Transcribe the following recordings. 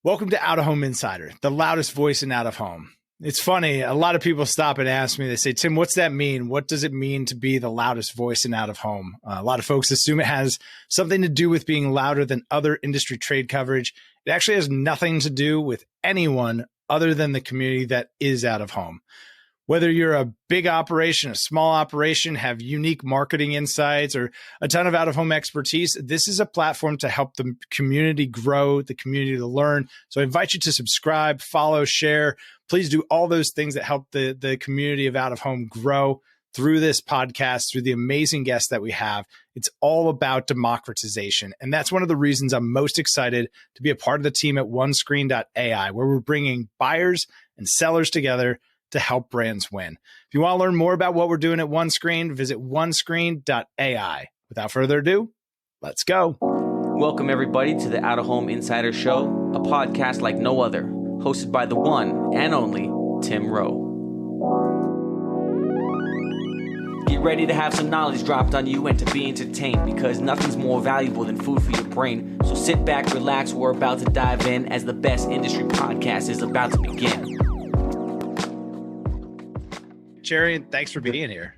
Welcome to Out of Home Insider, the loudest voice in out of home. It's funny. A lot of people stop and ask me, they say, Tim, what's that mean? What does it mean to be the loudest voice in out of home? A lot of folks assume it has something to do with being louder than other industry trade coverage. It actually has nothing to do with anyone other than the community that is out of home. Whether you're a big operation, a small operation, have unique marketing insights, or a ton of out-of-home expertise, this is a platform to help the community grow, the community to learn. So I invite you to subscribe, follow, share. Please do all those things that help the community of out-of-home grow through this podcast, through the amazing guests that we have. It's all about democratization. And that's one of the reasons I'm most excited to be a part of the team at OneScreen.ai, where we're bringing buyers and sellers together to help brands win. If you want to learn more about what we're doing at OneScreen, visit onescreen.ai. Without further ado, let's go. Welcome, everybody, to the Out of Home Insider Show, a podcast like no other, hosted by the one and only Tim Rowe. Get ready to have some knowledge dropped on you and to be entertained, because nothing's more valuable than food for your brain. So sit back, relax, we're about to dive in as the best industry podcast is about to begin. Cherian, thanks for being here.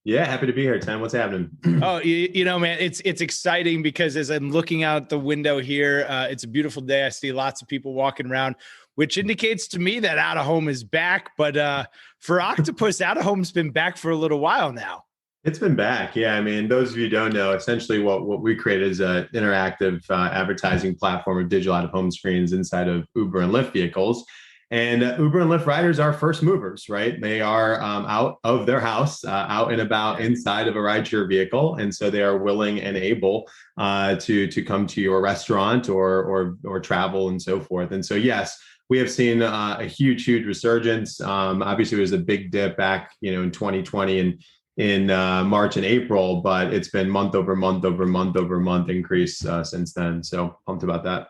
Yeah, happy to be here, Tim. What's happening? Oh, you know, man, it's exciting because as I'm looking out the window here, it's a beautiful day. I see lots of people walking around, which indicates to me that out of home is back. But for Octopus, out of home's been back for a little while now. It's been back. Yeah. I mean, those of you who don't know, essentially what we created is an interactive advertising platform of digital out of home screens inside of Uber and Lyft vehicles. And Uber and Lyft riders are first movers, right? They are out of their house, out and about inside of a rideshare vehicle. And so they are willing and able to come to your restaurant or travel and so forth. And so, yes, we have seen a huge resurgence. Obviously, it was a big dip back, in 2020 and in March and April, but it's been month over month increase since then. So pumped about that.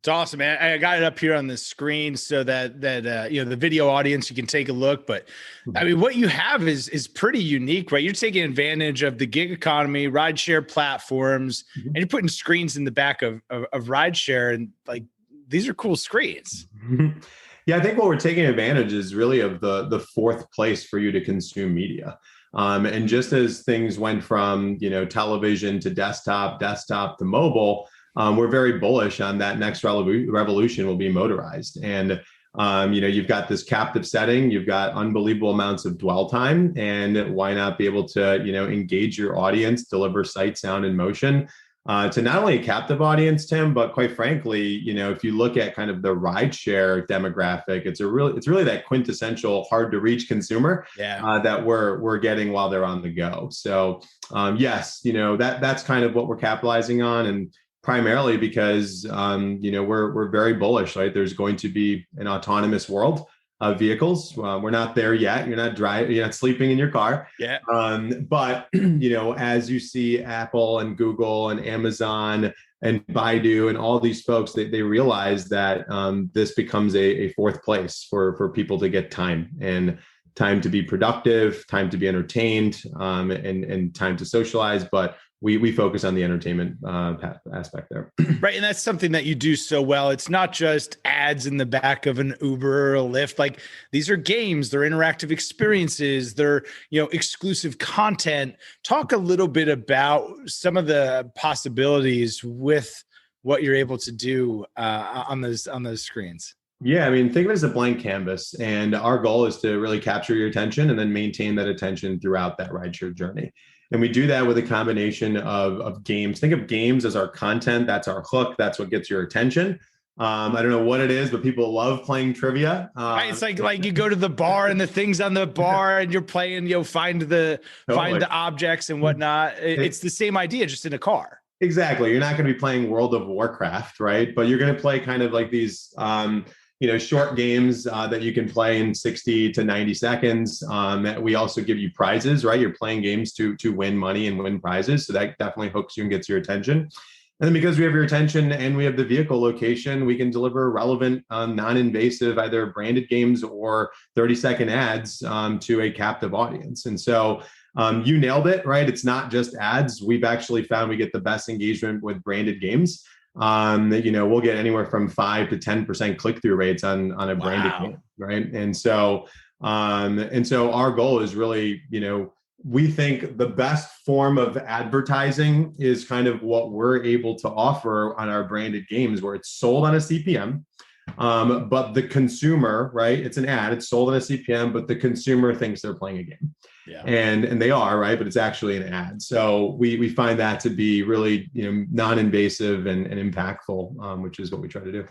It's awesome, man. I got it up here on the screen so that the video audience, you can take a look. But I mean, what you have is pretty unique, right? You're taking advantage of the gig economy, rideshare platforms, and you're putting screens in the back of rideshare, and like these are cool screens. Yeah, I think what we're taking advantage is really of the fourth place for you to consume media. And just as things went from, television to desktop to mobile, we're very bullish on that next revolution will be motorized. And, you've got this captive setting, you've got unbelievable amounts of dwell time, and why not be able to, engage your audience, deliver sight, sound, and motion to not only a captive audience, Tim, but quite frankly, if you look at kind of the rideshare demographic, it's really that quintessential hard to reach consumer that we're getting while they're on the go. So yes, that's kind of what we're capitalizing on, and primarily because we're very bullish, right? There's going to be an autonomous world of vehicles. We're not there yet. You're not sleeping in your car. Yeah. But as you see Apple and Google and Amazon and Baidu and all these folks, they realize that this becomes a fourth place for people to get time to be productive, time to be entertained, and time to socialize. But we focus on the entertainment aspect there. Right. And that's something that you do so well. It's not just ads in the back of an Uber or a Lyft. Like, these are games, they're interactive experiences, they're, exclusive content. Talk a little bit about some of the possibilities with what you're able to do on those screens. Yeah, I mean, think of it as a blank canvas. And our goal is to really capture your attention and then maintain that attention throughout that rideshare journey. And we do that with a combination of games. Think of games as our content. That's our hook. That's what gets your attention. I don't know what it is, but people love playing trivia. It's like you go to the bar and the things on the bar and you're playing, find the objects and whatnot. It's the same idea, just in a car. Exactly. You're not going to be playing World of Warcraft, right? But you're going to play kind of like these short games that you can play in 60 to 90 seconds. We also give you prizes, right? You're playing games to win money and win prizes. So that definitely hooks you and gets your attention. And then because we have your attention and we have the vehicle location, we can deliver relevant, non-invasive, either branded games or 30-second ads to a captive audience. And so you nailed it, right? It's not just ads. We've actually found we get the best engagement with branded games. we'll get anywhere from 5 to 10% click-through rates on a branded game, right? And so our goal is really, we think the best form of advertising is kind of what we're able to offer on our branded games, where it's sold on a CPM. But the consumer, right? It's an ad, it's sold on a CPM, but the consumer thinks they're playing a game. Yeah. And they are, right? But it's actually an ad. So we find that to be really, non-invasive and impactful, which is what we try to do.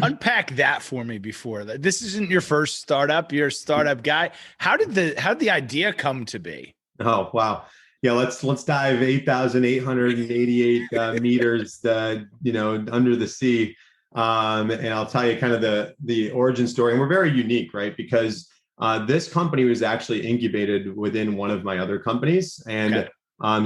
Unpack that for me before. This isn't your first startup. You're a startup guy. How did the idea come to be? Oh, wow. Yeah, let's dive 8,888 meters, under the sea. And I'll tell you kind of the origin story. And we're very unique, right? Because this company was actually incubated within one of my other companies. And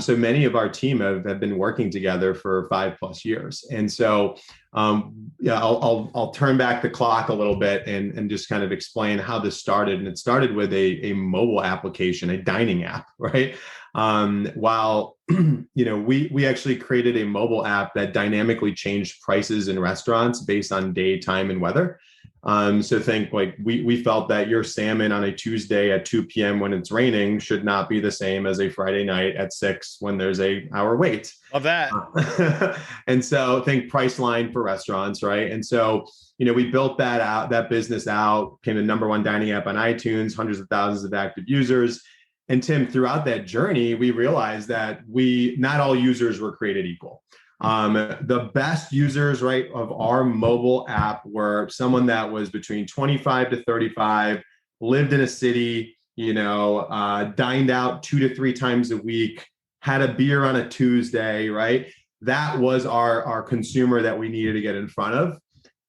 so many of our team have been working together for 5+ years. And so I'll turn back the clock a little bit and just kind of explain how this started. And it started with a mobile application, a dining app, right? While we actually created a mobile app that dynamically changed prices in restaurants based on day, time, and weather. So think like we felt that your salmon on a Tuesday at 2 p.m. when it's raining should not be the same as a Friday night at 6 when there's an hour wait. Love that. And so think Priceline for restaurants, right? And so, we built that business out, became the #1 dining app on iTunes, hundreds of thousands of active users. And Tim, throughout that journey, we realized that not all users were created equal. The best users, right, of our mobile app were someone that was between 25 to 35, lived in a city, dined out 2 to 3 times a week, had a beer on a Tuesday, right? That was our consumer that we needed to get in front of.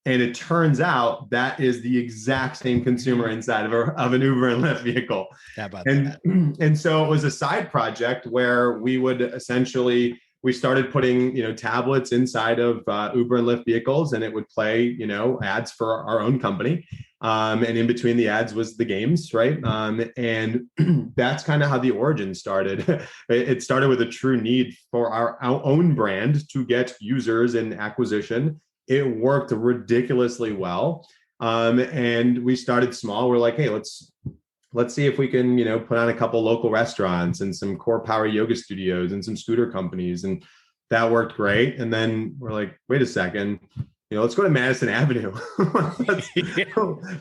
And it turns out that is the exact same consumer inside of an Uber and Lyft vehicle. How about that? And so it was a side project where we would essentially, we started putting, tablets inside of Uber and Lyft vehicles, and it would play, ads for our own company. And in between the ads was the games, right? And that's kind of how the origin started. It started with a true need for our own brand to get users and acquisition. It worked ridiculously well. And we started small. We're like, hey, let's see if we can, put on a couple local restaurants and some core power yoga studios and some scooter companies. And that worked great. And then we're like, wait a second, let's go to Madison Avenue.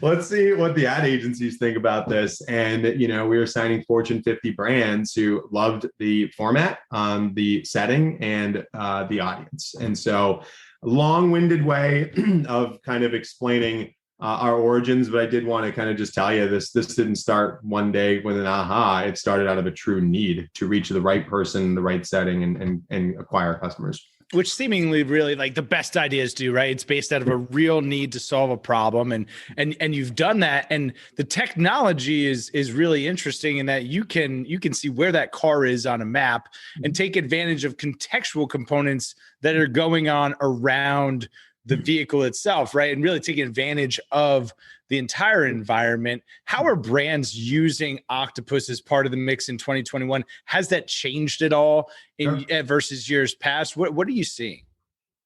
Let's see what the ad agencies think about this. And, we were signing Fortune 50 brands who loved the format, the setting, and the audience. And so long-winded way of kind of explaining our origins, but I did want to kind of just tell you this didn't start one day with an aha. It started out of a true need to reach the right person, the right setting, and acquire customers. Which seemingly really like the best ideas do, right? It's based out of a real need to solve a problem. And you've done that. And the technology is really interesting in that you can see where that car is on a map and take advantage of contextual components that are going on around the vehicle itself, right? And really taking advantage of the entire environment. How are brands using Octopus as part of the mix in 2021? Has that changed at all versus years past? What are you seeing?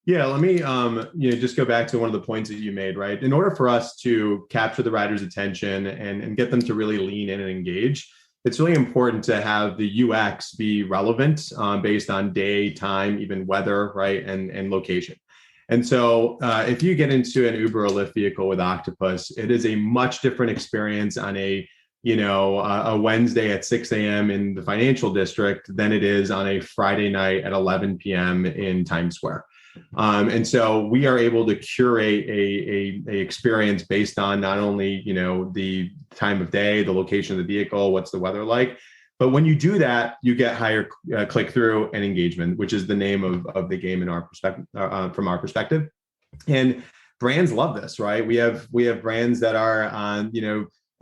Yeah, let me just go back to one of the points that you made, right? In order for us to capture the rider's attention and get them to really lean in and engage, it's really important to have the UX be relevant based on day, time, even weather, right, and location. And so if you get into an Uber or Lyft vehicle with Octopus, it is a much different experience on a Wednesday at 6 a.m. in the financial district than it is on a Friday night at 11 p.m. in Times Square. And so we are able to curate a experience based on not only, the time of day, the location of the vehicle, what's the weather like, but when you do that, you get higher click through and engagement, which is the name of the game in our perspective, from our perspective. And brands love this, right? We have brands that are on,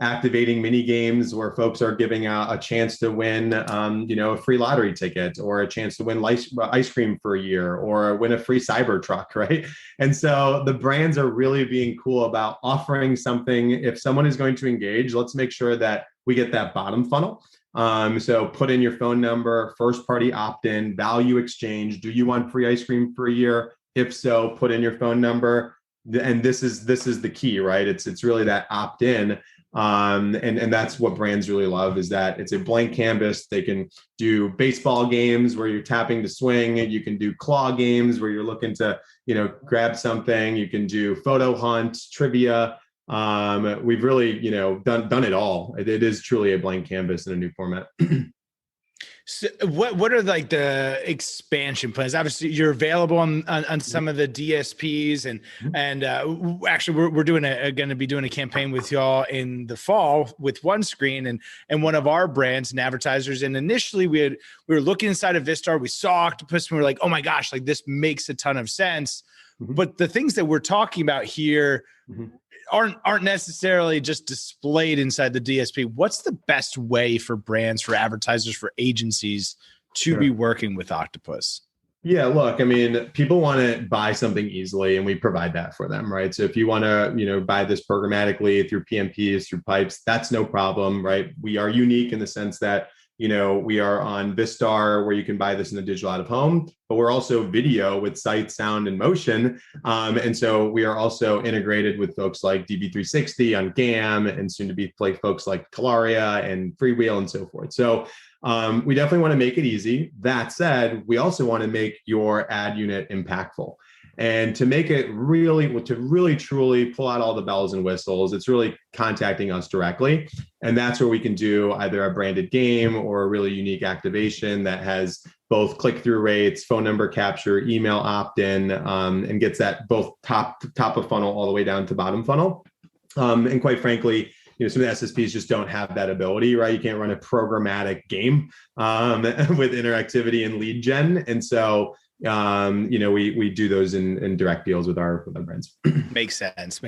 activating mini games where folks are giving out a chance to win, a free lottery ticket or a chance to win ice cream for a year or win a free cyber truck, right? And so the brands are really being cool about offering something. If someone is going to engage, let's make sure that we get that bottom funnel. So put in your phone number, first party opt-in, value exchange. Do you want free ice cream for a year? If so, put in your phone number. And this is the key, right? It's really that opt-in. And that's what brands really love, is that it's a blank canvas. They can do baseball games where you're tapping to swing. You can do claw games where you're looking to, grab something. You can do photo hunt, trivia. We've really, done it all. It is truly a blank canvas in a new format. So what are like the expansion plans? Obviously, you're available on some of the DSPs, and actually, we're going to be doing a campaign with y'all in the fall with One Screen and one of our brands and advertisers. And initially, we were looking inside of Vistar, we saw Octopus, and we were like, oh my gosh, like this makes a ton of sense. Mm-hmm. But the things that we're talking about here aren't necessarily just displayed inside the DSP. What's the best way for brands, for advertisers, for agencies to be working with Octopus? Yeah, look, I mean, people want to buy something easily, and we provide that for them, right? So if you want to, buy this programmatically through PMPs, through pipes, that's no problem, right? We are unique in the sense that, we are on Vistar, where you can buy this in the digital out of home, but we're also video with sight, sound, and motion. And so we are also integrated with folks like DV360 on GAM, and soon to be folks like Calaria and Freewheel and so forth. So we definitely want to make it easy. That said, we also want to make your ad unit impactful. And to make it really truly pull out all the bells and whistles, it's really contacting us directly. And that's where we can do either a branded game or a really unique activation that has both click-through rates, phone number capture, email opt-in, and gets that both top of funnel all the way down to bottom funnel. And quite frankly, some of the SSPs just don't have that ability, right? You can't run a programmatic game with interactivity and lead gen. And so we do those in direct deals with our brands. Makes sense.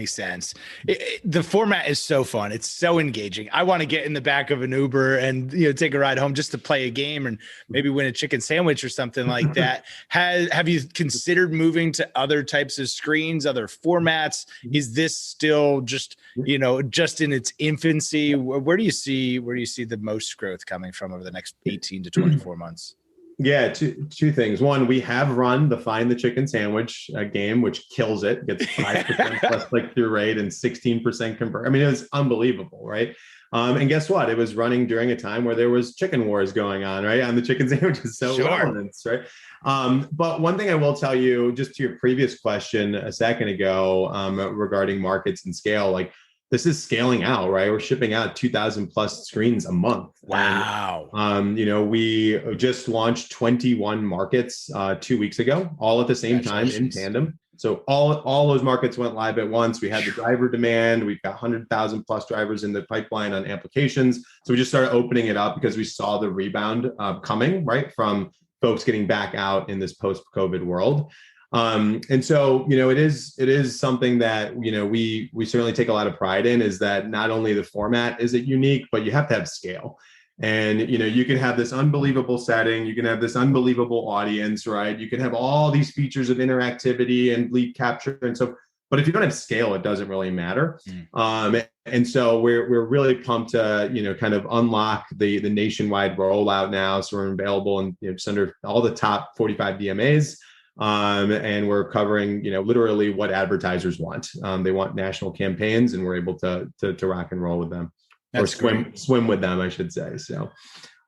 The format is so fun. It's so engaging. I want to get in the back of an Uber and take a ride home just to play a game and maybe win a chicken sandwich or something like that. Have you considered moving to other types of screens, other formats? Is this still just in its infancy? Where do you see the most growth coming from over the next 18 to 24 months? Yeah, two things. One, we have run the Find the Chicken Sandwich game, which kills it, gets 5% plus click-through rate and 16% convert. I mean, it was unbelievable, right? And guess what? It was running during a time where there was chicken wars going on, right? On the chicken sandwiches, so relevance, right? But one thing I will tell you, just to your previous question a second ago, regarding markets and scale, like, this is scaling out, right? We're shipping out 2,000 plus screens a month. Wow. And, we just launched 21 markets 2 weeks ago, all at the same time in tandem. So all those markets went live at once. We had the driver demand. We've got 100,000 plus drivers in the pipeline on applications. So we just started opening it up because we saw the rebound coming, right, from folks getting back out in this post-COVID world. And so, it is something that, we certainly take a lot of pride in, is that not only the format is it unique, but you have to have scale. And, you can have this unbelievable setting, you can have this unbelievable audience, right? You can have all these features of interactivity and lead capture. And so, but if you don't have scale, it doesn't really matter. And so we're really pumped to, kind of unlock the nationwide rollout now. So we're available in just under all the top 45 DMAs. And we're covering, literally what advertisers want. They want national campaigns, and we're able to rock and roll with them. That's or swim with them, I should say. So,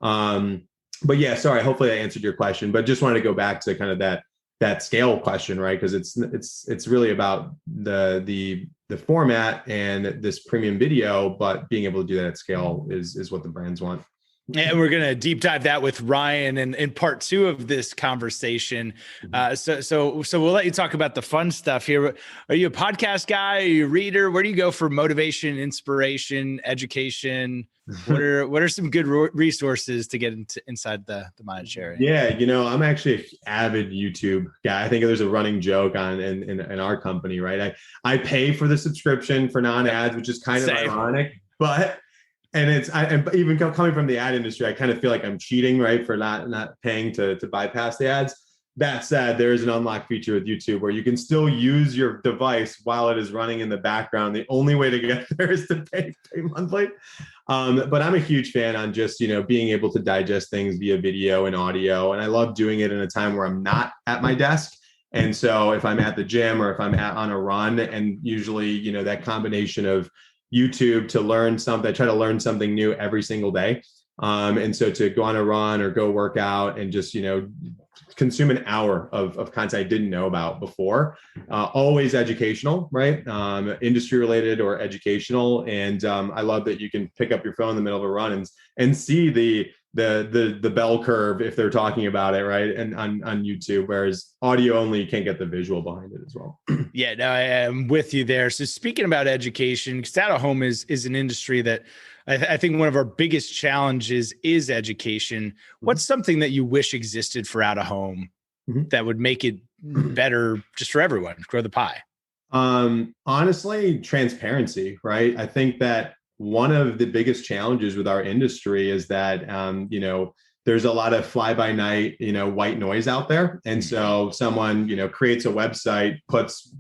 but yeah, sorry, hopefully I answered your question, but just wanted to go back to kind of that scale question, right? Because it's really about the format and this premium video, but being able to do that at scale is what the brands want. And we're going to deep dive that with Ryan in part 2 of this conversation. So we'll let you talk about the fun stuff here. Are you a podcast guy? Are you a reader? Where do you go for motivation, inspiration, education? What are some good resources to get inside the mind of Cherian? Yeah, I'm actually an avid YouTube guy. I think there's a running joke in our company, right? I pay for the subscription for non-ads, which is kind of ironic, but and even coming from the ad industry, I kind of feel like I'm cheating, right, for not paying to bypass the ads. That said, there is an unlock feature with YouTube where you can still use your device while it is running in the background. The only way to get there is to pay monthly. But I'm a huge fan on just, being able to digest things via video and audio. And I love doing it in a time where I'm not at my desk. And so if I'm at the gym or if I'm on a run, and usually, that combination of YouTube to learn something, I try to learn something new every single day. And so to go on a run or go work out and just, consume an hour of content I didn't know about before, always educational, right? Industry related or educational. And I love that you can pick up your phone in the middle of a run and see the bell curve if they're talking about it, right? And on YouTube, whereas audio only, you can't get the visual behind it as well. Yeah, no, I am with you there. So speaking about education, because out of home is an industry that I think one of our biggest challenges is education. What's something that you wish existed for out of home that would make it better just for everyone, grow the pie? Honestly, transparency, right? I think that one of the biggest challenges with our industry is that, there's a lot of fly by night, white noise out there. And so someone, creates a website, puts,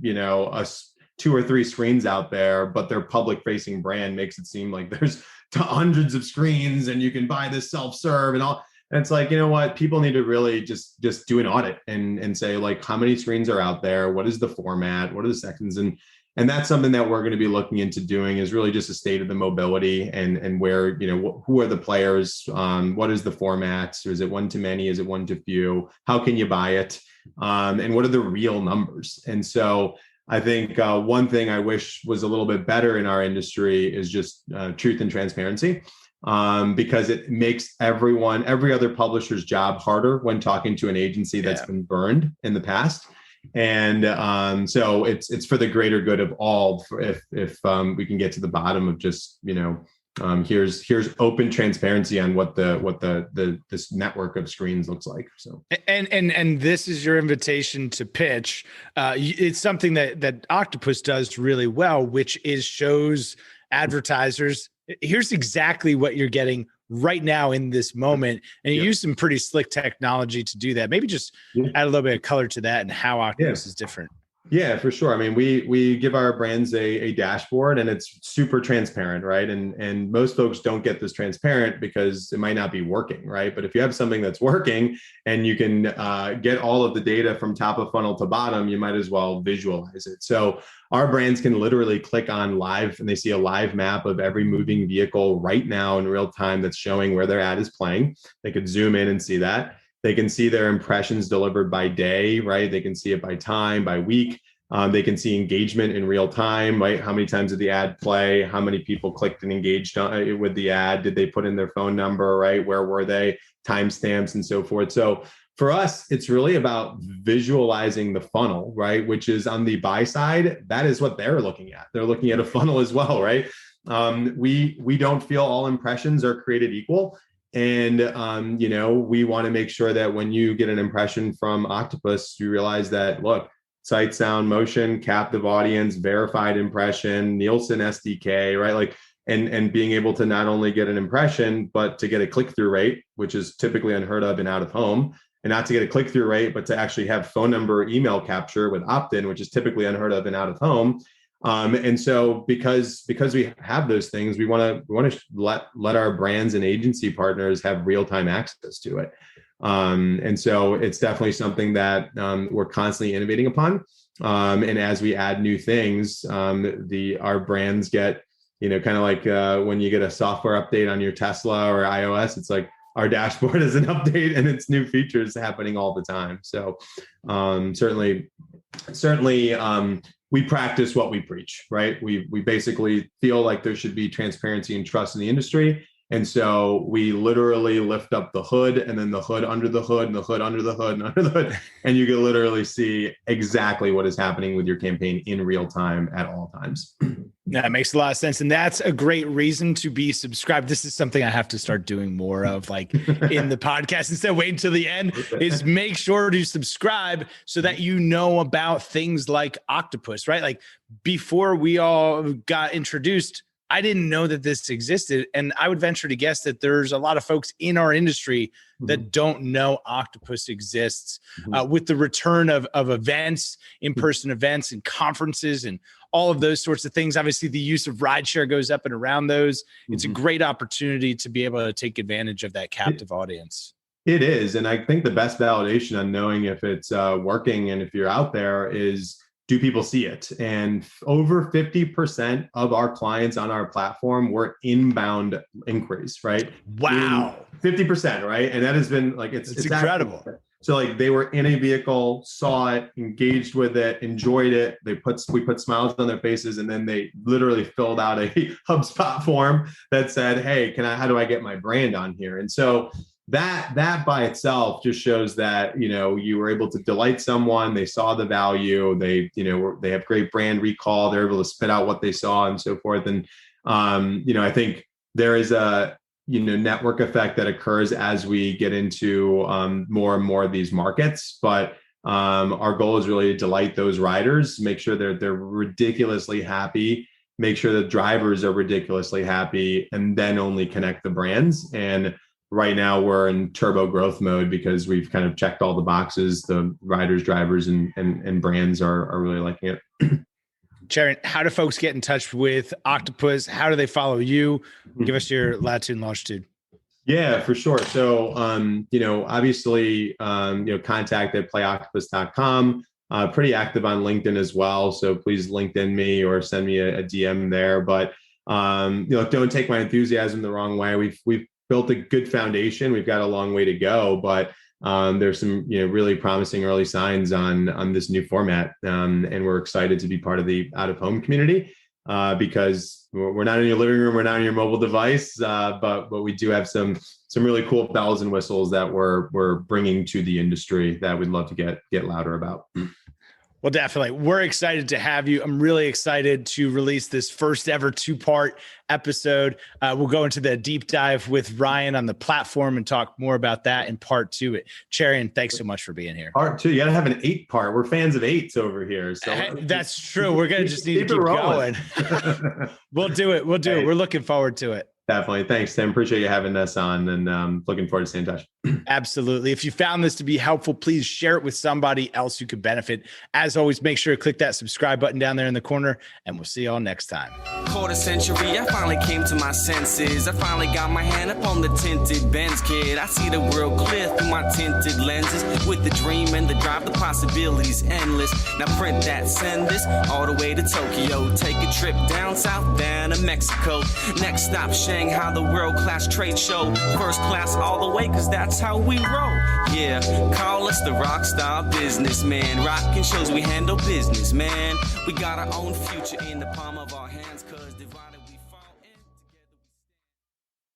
two or three screens out there, but their public facing brand makes it seem like there's hundreds of screens and you can buy this self-serve and all. And it's like, you know what, people need to really just do an audit and say, like, how many screens are out there? What is the format? What are the sections? And that's something that we're going to be looking into doing, is really just a state of the mobility and where, who are the players? What is the format? Is it one to many? Is it one to few? How can you buy it? And what are the real numbers? And so I think one thing I wish was a little bit better in our industry is just truth and transparency, because it makes every other publisher's job harder when talking to an agency that's been burned in the past. And so it's for the greater good of all. If we can get to the bottom of just, here's open transparency on what this network of screens looks like. So and this is your invitation to pitch. It's something that Octopus does really well, which is shows advertisers, here's exactly what you're getting right now in this moment. And you use some pretty slick technology to do that. Maybe just add a little bit of color to that and how Octopus is different. Yeah, for sure. I mean, we give our brands a dashboard, and it's super transparent, right? And most folks don't get this transparent because it might not be working, right? But if you have something that's working and you can get all of the data from top of funnel to bottom, you might as well visualize it. So our brands can literally click on live, and they see a live map of every moving vehicle right now in real time that's showing where their ad is playing. They could zoom in and see that. They can see their impressions delivered by day, right? They can see it by time, by week. They can see engagement in real time, right? How many times did the ad play? How many people clicked and engaged with the ad? Did they put in their phone number, right? Where were they? Timestamps and so forth. So for us, it's really about visualizing the funnel, right? Which is on the buy side. That is what they're looking at. They're looking at a funnel as well, right? We don't feel all impressions are created equal. And, we want to make sure that when you get an impression from Octopus, you realize that, look, sight, sound, motion, captive audience, verified impression, Nielsen SDK, right? Like, and being able to not only get an impression, but to get a click-through rate, which is typically unheard of in out of home, and not to get a click-through rate, but to actually have phone number email capture with opt-in, which is typically unheard of in out of home. And so because we have those things, we want to let our brands and agency partners have real-time access to it. And so it's definitely something that we're constantly innovating upon. And as we add new things, our brands get, kind of like when you get a software update on your Tesla or iOS, it's like our dashboard is an update and it's new features happening all the time. So certainly we practice what we preach, right? We basically feel like there should be transparency and trust in the industry. And so we literally lift up the hood, and then the hood under the hood, and the hood under the hood, and under the hood. And you can literally see exactly what is happening with your campaign in real time at all times. That makes a lot of sense. And that's a great reason to be subscribed. This is something I have to start doing more of, like in the podcast, instead of waiting till the end, is make sure to subscribe so that you know about things like Octopus, right? Like before we all got introduced, I didn't know that this existed. And I would venture to guess that there's a lot of folks in our industry that don't know Octopus exists. With the return of events, in-person events and conferences and all of those sorts of things. Obviously, the use of rideshare goes up and around those. It's a great opportunity to be able to take advantage of that captive audience. It is. And I think the best validation on knowing if it's working and if you're out there is, do people see it? And over 50% of our clients on our platform were inbound inquiries, right? Wow. 50%, right? And that has been like, it's incredible. Actually, so like they were in a vehicle, saw it, engaged with it, enjoyed it. We put smiles on their faces, and then they literally filled out a HubSpot form that said, hey, how do I get my brand on here? And so that by itself just shows that, you were able to delight someone. They saw the value. They have great brand recall. They're able to spit out what they saw and so forth. And, I think there is a, network effect that occurs as we get into more and more of these markets. But our goal is really to delight those riders, make sure they're ridiculously happy, make sure the drivers are ridiculously happy, and then only connect the brands. And right now we're in turbo growth mode because we've kind of checked all the boxes. The riders, drivers, and brands are really liking it. Cherian, how do folks get in touch with Octopus? How do they follow you? Give us your latitude and longitude. Yeah, for sure. So, obviously, contact at playoctopus.com. Pretty active on LinkedIn as well. So please LinkedIn me or send me a DM there. But, don't take my enthusiasm the wrong way. We've built a good foundation. We've got a long way to go, but there's some really promising early signs on this new format, and we're excited to be part of the out of home community because we're not in your living room, we're not on your mobile device, but we do have some really cool bells and whistles that we're bringing to the industry that we'd love to get louder about. Well, definitely. We're excited to have you. I'm really excited to release this first ever 2-part episode. We'll go into the deep dive with Ryan on the platform and talk more about that in part 2. Cherian, thanks so much for being here. Part 2, you got to have an 8-part. We're fans of 8s over here. So that's true. We're going to just need to keep going. We'll do it. We're looking forward to it. Definitely. Thanks, Tim. Appreciate you having us on, and looking forward to staying in touch. Absolutely. If you found this to be helpful, please share it with somebody else who could benefit. As always, make sure to click that subscribe button down there in the corner, and we'll see y'all next time. Quarter century, I finally came to my senses. I finally got my hand up on the tinted Benz, kid. I see the world clear through my tinted lenses. With the dream and the drive, the possibilities endless. Now print that, send this all the way to Tokyo. Take a trip down south, down to Mexico. Next stop, Shanghai, the world-class trade show. First class all the way, cause that's how we roll. Yeah, call us the rock star businessman. Rockin' shows, we handle business, man. We got our own future in the palm of our hands, cause divided